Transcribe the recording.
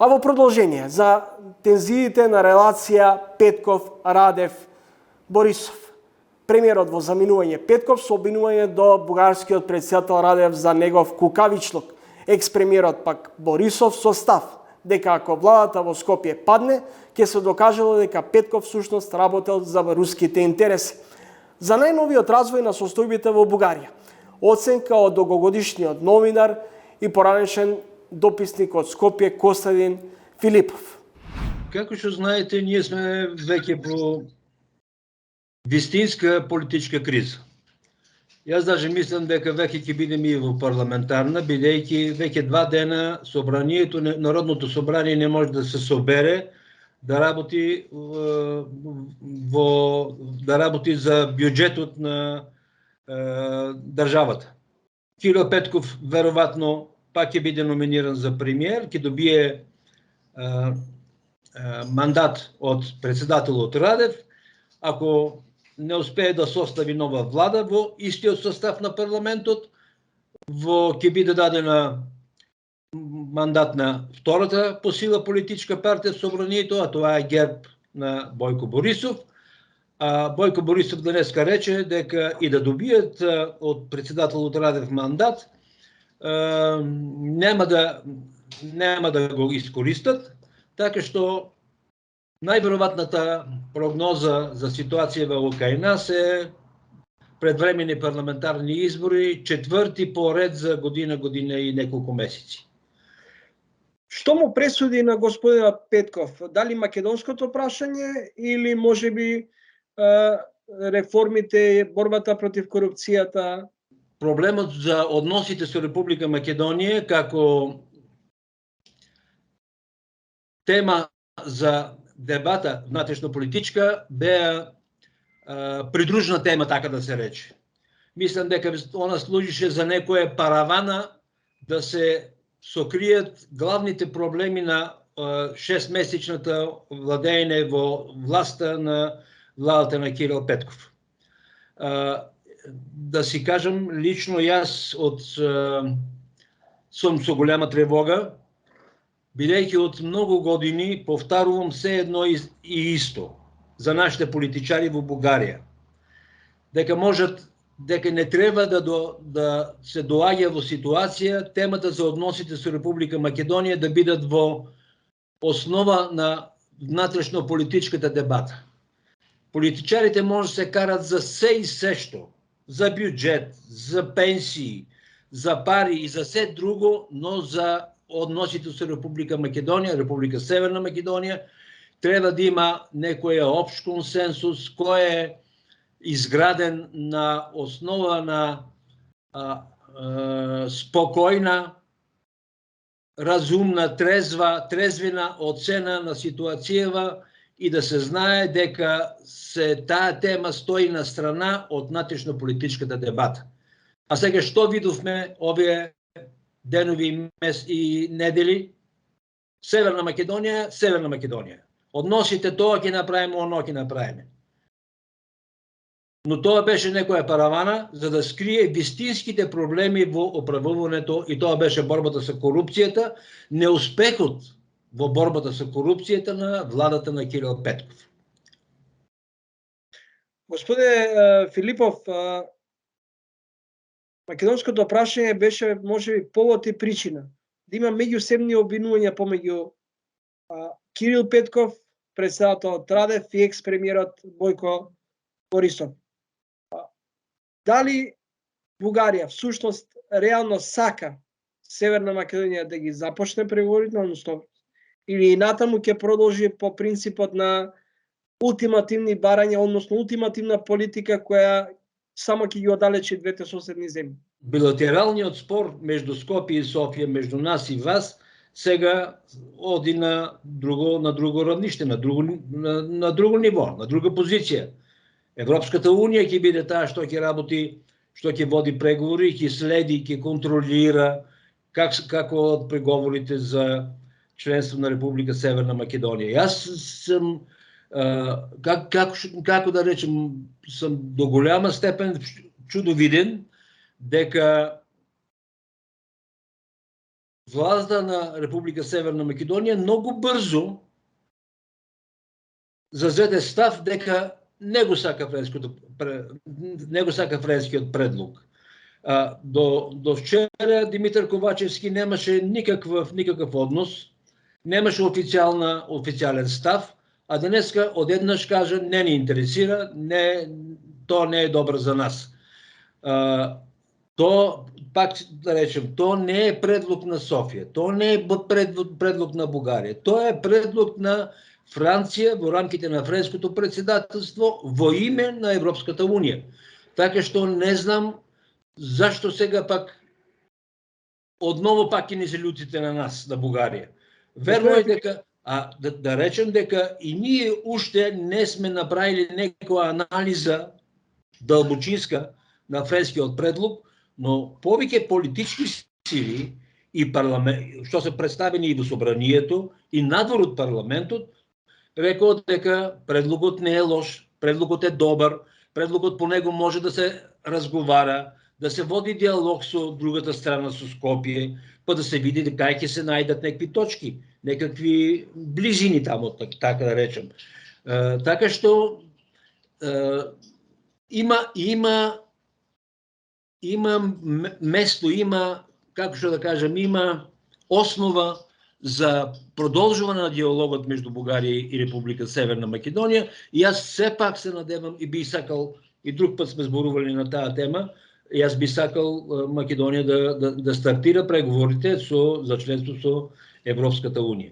А во продолжение за тензиите на релација Петков-Радев-Борисов. Премиерот во заминување Петков со обвинување до бугарскиот претседател Радев за негов кукавичлук. Екс-премиерот пак Борисов со став дека ако владата во Скопје падне, ќе се докажало дека Петков всушност работел за руските интереси. За најновиот развој на состојбите во Бугарија. Оценка од долгогодишниот новинар и поранешен дописник од Скопје Костадин Филипов. Како што знаете, ние сме веќе во вистинска политичка криза. Јас даже мислам дека веќе ќе бидеме и во парламентарна, бидејќи веќе 2 дена собранието, Народното собрание не може да се собере да работи за бюџетот на државата. Кирил Петков веројатно пак ќе биде номиниран за премиер, ќе добие мандат од председателот Радев, ако не успее да состави нова влада во истиот состав на парламентот, ќе биде дадена мандат на втората по сила политичка партија в собранието, а тоа е ГЕРБ на Бојко Борисов. Бојко Борисов денеска рече дека и да добият од председателот Радев мандат, нема да го искористат, така што најверојатната прогноза за ситуацијава окај нас е предвремени парламентарни избори, 4ти поред за година и неколку месеци. Што му пресуди на господинот Петков? Дали македонското прашање или можеби реформите, борбата против корупцијата? Проблемот за односите со Република Македонија како тема за дебата внатрешно-политичка беа придружна тема, така да се рече. Мислам дека она служише за некоја паравана да се сокријат главните проблеми на 6-месечната владење во власта на владата на Кирил Петков. Да си кажам, лично јас сум со голема тревога, бидејќи од многу години повтарувам се едно и исто за нашите политичари во Бугарија. Дека не треба да се доаѓа во ситуација темата за односите со Република Македонија да бидат во основа на внатрешно-политичката дебата. Политичарите може да се карат за се и се што, за бюџет, за пенсии, за пари и за се друго, но за односите со Република Македонија, Република Северна Македонија, треба да има некој општ консенсус кој е изграден на основа на спокојна, разумна, трезвина оцена на ситуацијава и да се знае дека таа тема стои на страна од внатрешно-политичката дебата. А сега што видовме овие денови и недели? Северна Македонија. Односите тоа ќе направиме, оно ќе направиме. Но тоа беше некоја паравана за да скрие вистинските проблеми во управувањето и тоа беше борбата со корупцијата, неуспехот во борбата со корупцијата на владата на Кирил Петков. Господе Филипов, македонското прашање беше можеби повод и причина да има меѓусебни обвинувања помеѓу Кирил Петков, председателот Радев и екс-премиерот Бојко Борисов. Дали Бугарија всушност реално сака Северна Македонија да ги започне преговорите, односно или и натаму ќе продолжи по принципот на ултимативни барања, односно ултимативна политика која само ќе ги оддалечи двете соседни земји? Билатералниот спор меѓу Скопје и Софија, меѓу нас и вас, сега оди на друго равниште, на друго ниво, на друга позиција. Европската унија ќе биде таа што ќе работи, што ќе води преговори, ќе следи, ќе контролира како од преговорите за членство на Република Северна Македонија. Јас сум, како да речем, сум до голяма степен чудовиден дека властта на Република Северна Македонија многу брзо зазеде став дека не го сака френскиот предлог. До вчера Димитар Ковачевски немаше никакъв однос, немаше официален став, а денеска одеднаш кажа не ни интересира, то не е добро за нас. То, пак да речем, то не е предлог на Софија, то не е предлог на Бугарија, то е предлог на Франција во рамките на френското председателство во име на Европската унија. Така што не знам зашто сега пак одново пак ќе ни се љутите на нас, на Бугарија. Верно е дека, да речем дека и ние уште не сме направили некоја анализа дълбочинска на френскиот предлог, но повеќе политички сили и парламент, што се представени и во собранието, и надвор од парламентот, рекоа дека предлогот не е лош, предлогот е добар, предлогот по него може да се разговара, да се води диалог со другата страна, со Скопје, па да се види кај ќе се најдат некакви точки, некакви близини таму, така да речем. Така што има место, има, како што да кажем, има основа за продолжување на диалогот меѓу Бугарија и Република Северна Македонија, и јас сепак се надевам и би сакал, и друг пат сме зборували на таа тема, јас би сакал Македонија да стартира преговорите за членство со Европската унија.